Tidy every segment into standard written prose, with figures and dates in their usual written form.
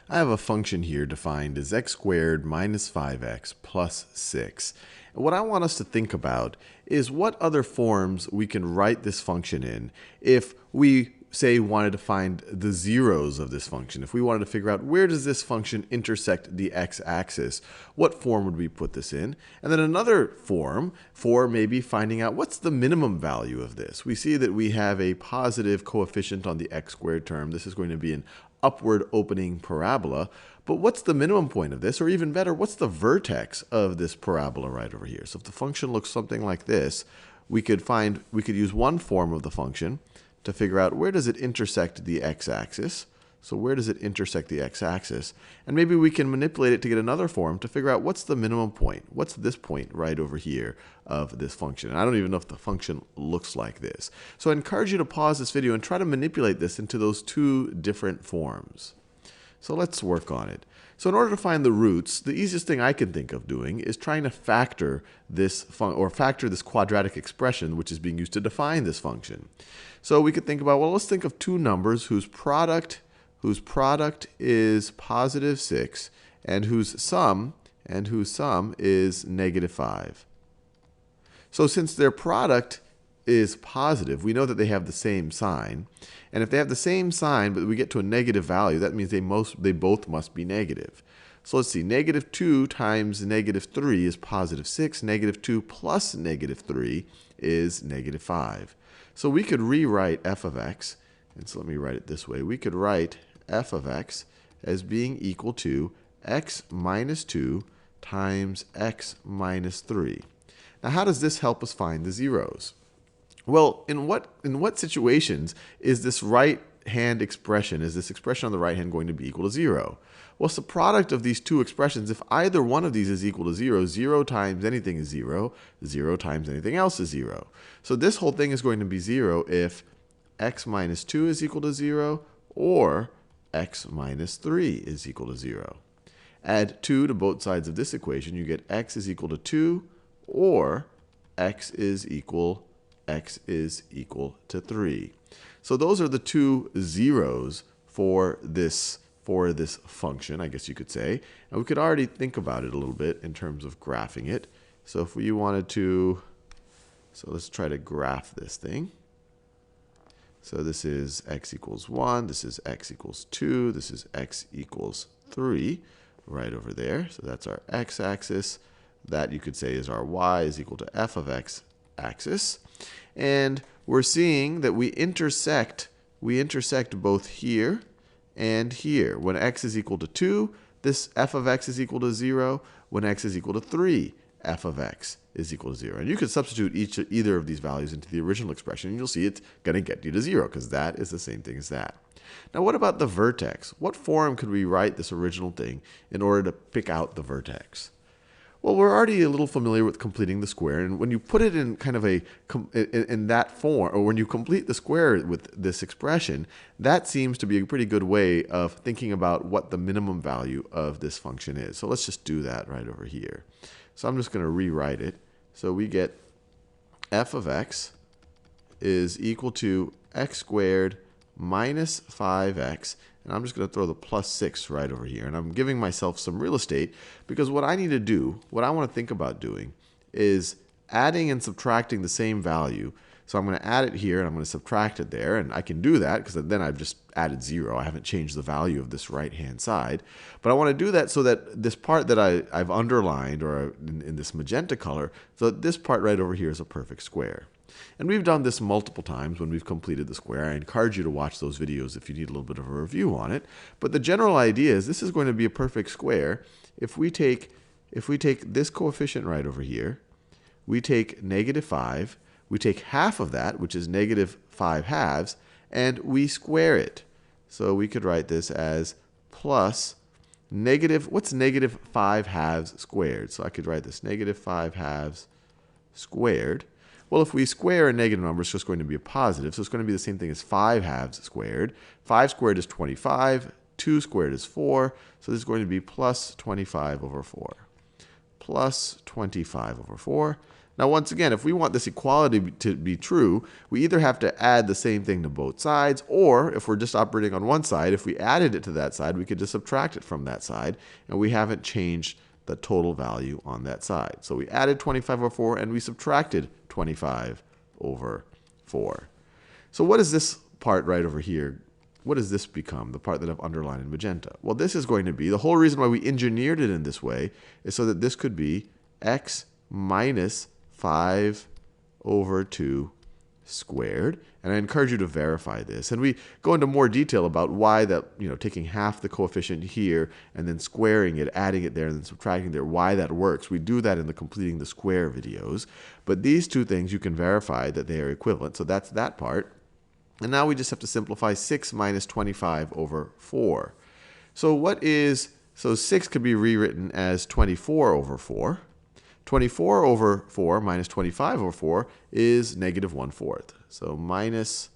I have a function here defined as x squared minus 5x plus 6. And what I want us to think about is what other forms we can write this function in if we say wanted to find the zeros of this function. If we wanted to figure out where does this function intersect the x-axis, what form would we put this in? And then another form for maybe finding out what's the minimum value of this. We see that we have a positive coefficient on the x squared term. This is going to be an upward opening parabola. But what's the minimum point of this? Or even better, what's the vertex of this parabola right over here? So if the function looks something like this, we could use one form of the function to figure out where does it intersect the x-axis. So where does it intersect the x-axis? And maybe we can manipulate it to get another form to figure out what's the minimum point. What's this point right over here of this function? And I don't even know if the function looks like this. So I encourage you to pause this video and try to manipulate this into those two different forms. So let's work on it. So in order to find the roots, the easiest thing I can think of doing is trying to factor this quadratic expression which is being used to define this function. So we could think about, well, let's think of two numbers whose product is positive 6 and whose sum is negative 5. So since their product is positive, we know that they have the same sign. And if they have the same sign, but we get to a negative value, that means they both must be negative. So let's see, negative 2 times negative 3 is positive 6. Negative 2 plus negative 3 is negative 5. So we could rewrite f of x, and so let me write it this way. We could write f of x as being equal to x minus 2 times x minus 3. Now how does this help us find the zeros? Well, in what situations is this right-hand expression, is this expression on the right hand going to be equal to 0? Well, it's the product of these two expressions. If either one of these is equal to 0, 0 times anything is 0, 0 times anything else is 0. So this whole thing is going to be 0 if x minus 2 is equal to 0 or x minus 3 is equal to 0. Add 2 to both sides of this equation, you get x is equal to 2 or x is equal to 3. So those are the two zeros for this function, I guess you could say. And we could already think about it a little bit in terms of graphing it. So if we wanted to, so let's try to graph this thing. So this is x equals 1, this is x equals 2, this is x equals 3 right over there. So that's our x-axis. That you could say is our y is equal to f of x axis. And we're seeing that we intersect both here and here. When x is equal to 2, this f of x is equal to 0. When x is equal to 3, f of x is equal to 0. And you could substitute either of these values into the original expression, and you'll see it's going to get you to 0, because that is the same thing as that. Now what about the vertex? What form could we write this original thing in order to pick out the vertex? Well, we're already a little familiar with completing the square, and when you put it in kind of in that form, or when you complete the square with this expression, that seems to be a pretty good way of thinking about what the minimum value of this function is. So let's just do that right over here. So I'm just going to rewrite it. So we get f of x is equal to x squared minus 5x. And I'm just going to throw the plus 6 right over here. And I'm giving myself some real estate because what I need to do, what I want to think about doing, is adding and subtracting the same value. So I'm going to add it here and I'm going to subtract it there. And I can do that because then I've just added 0. I haven't changed the value of this right-hand side. But I want to do that so that this part that I've underlined, or in this magenta color, so that this part right over here is a perfect square. And we've done this multiple times when we've completed the square. I encourage you to watch those videos if you need a little bit of a review on it. But the general idea is this is going to be a perfect square if we take this coefficient right over here, we take negative 5, we take half of that, which is negative 5 halves, and we square it. So we could write this as plus negative, what's negative 5 halves squared? So I could write this negative 5 halves squared. Well, if we square a negative number, it's just going to be a positive. So it's going to be the same thing as 5 halves squared. 5 squared is 25. 2 squared is 4. So this is going to be plus 25 over 4. Plus 25 over 4. Now, once again, if we want this equality to be true, we either have to add the same thing to both sides, or if we're just operating on one side, if we added it to that side, we could just subtract it from that side, and we haven't changed the total value on that side. So we added 25 over 4, and we subtracted 25 over 4. So what is this part right over here? What does this become, the part that I've underlined in magenta? Well, this is going to be, the whole reason why we engineered it in this way is so that this could be x minus 5 over 2 squared. And I encourage you to verify this. And we go into more detail about why that, taking half the coefficient here and then squaring it, adding it there, and then subtracting there, why that works. We do that in the completing the square videos. But these two things, you can verify that they are equivalent. So that's that part. And now we just have to simplify 6 minus 25 over 4. So 6 could be rewritten as 24 over 4. 24 over 4 minus 25 over 4 is negative 1/4. So minus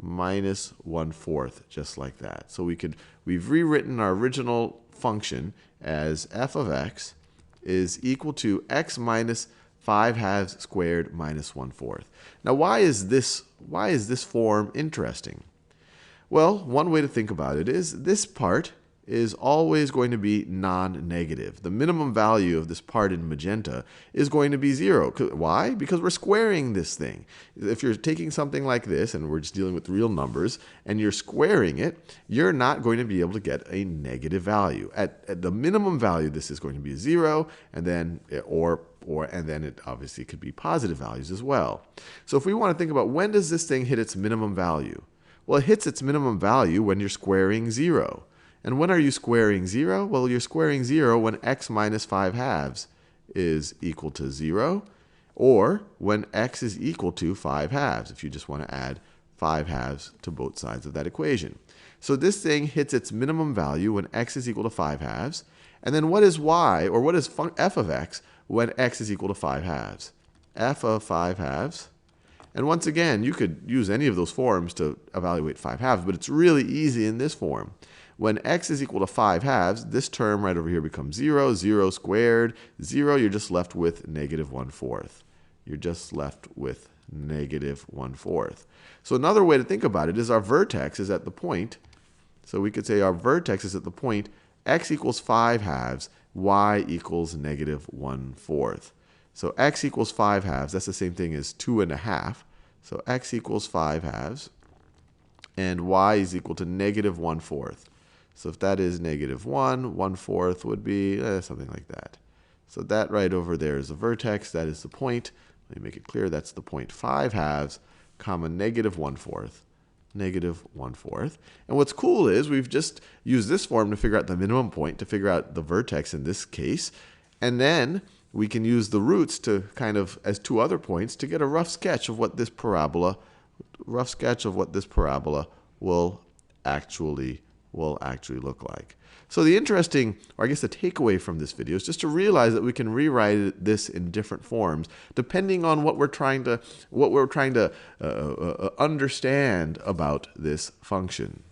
1/4, just like that. So we've rewritten our original function as f of x is equal to x minus 5 halves squared minus 1/4. Now, why is this form interesting? Well, one way to think about it is this part is always going to be non-negative. The minimum value of this part in magenta is going to be 0. Why? Because we're squaring this thing. If you're taking something like this, and we're just dealing with real numbers, and you're squaring it, you're not going to be able to get a negative value. At the minimum value, this is going to be 0, and then and then it obviously could be positive values as well. So if we want to think about when does this thing hit its minimum value? Well, it hits its minimum value when you're squaring 0. And when are you squaring 0? Well, you're squaring 0 when x minus 5 halves is equal to 0, or when x is equal to 5 halves, if you just want to add 5 halves to both sides of that equation. So this thing hits its minimum value when x is equal to 5 halves. And then what is y, or what is f of x, when x is equal to 5 halves? F of 5 halves. And once again, you could use any of those forms to evaluate 5 halves, but it's really easy in this form. When x is equal to 5 halves, this term right over here becomes 0. 0 squared, 0, you're just left with negative 1/4. You're just left with negative 1/4. So another way to think about it is our vertex is at the point, so we could say our vertex is at the point x equals 5 halves, y equals negative 1/4. So x equals 5 halves, that's the same thing as 2.5. So x equals 5 halves, and y is equal to negative 1/4. So if that is negative 1/4 would be something like that. So that right over there is the vertex. That is the point. Let me make it clear. That's the point 5 halves, comma, negative 1/4. Negative 1/4. And what's cool is we've just used this form to figure out the minimum point, to figure out the vertex in this case. And then we can use the roots to kind of, as two other points, to get a rough sketch of what this parabola will actually look like. So the interesting, or I guess the takeaway from this video is just to realize that we can rewrite this in different forms depending on what we're trying to understand about this function.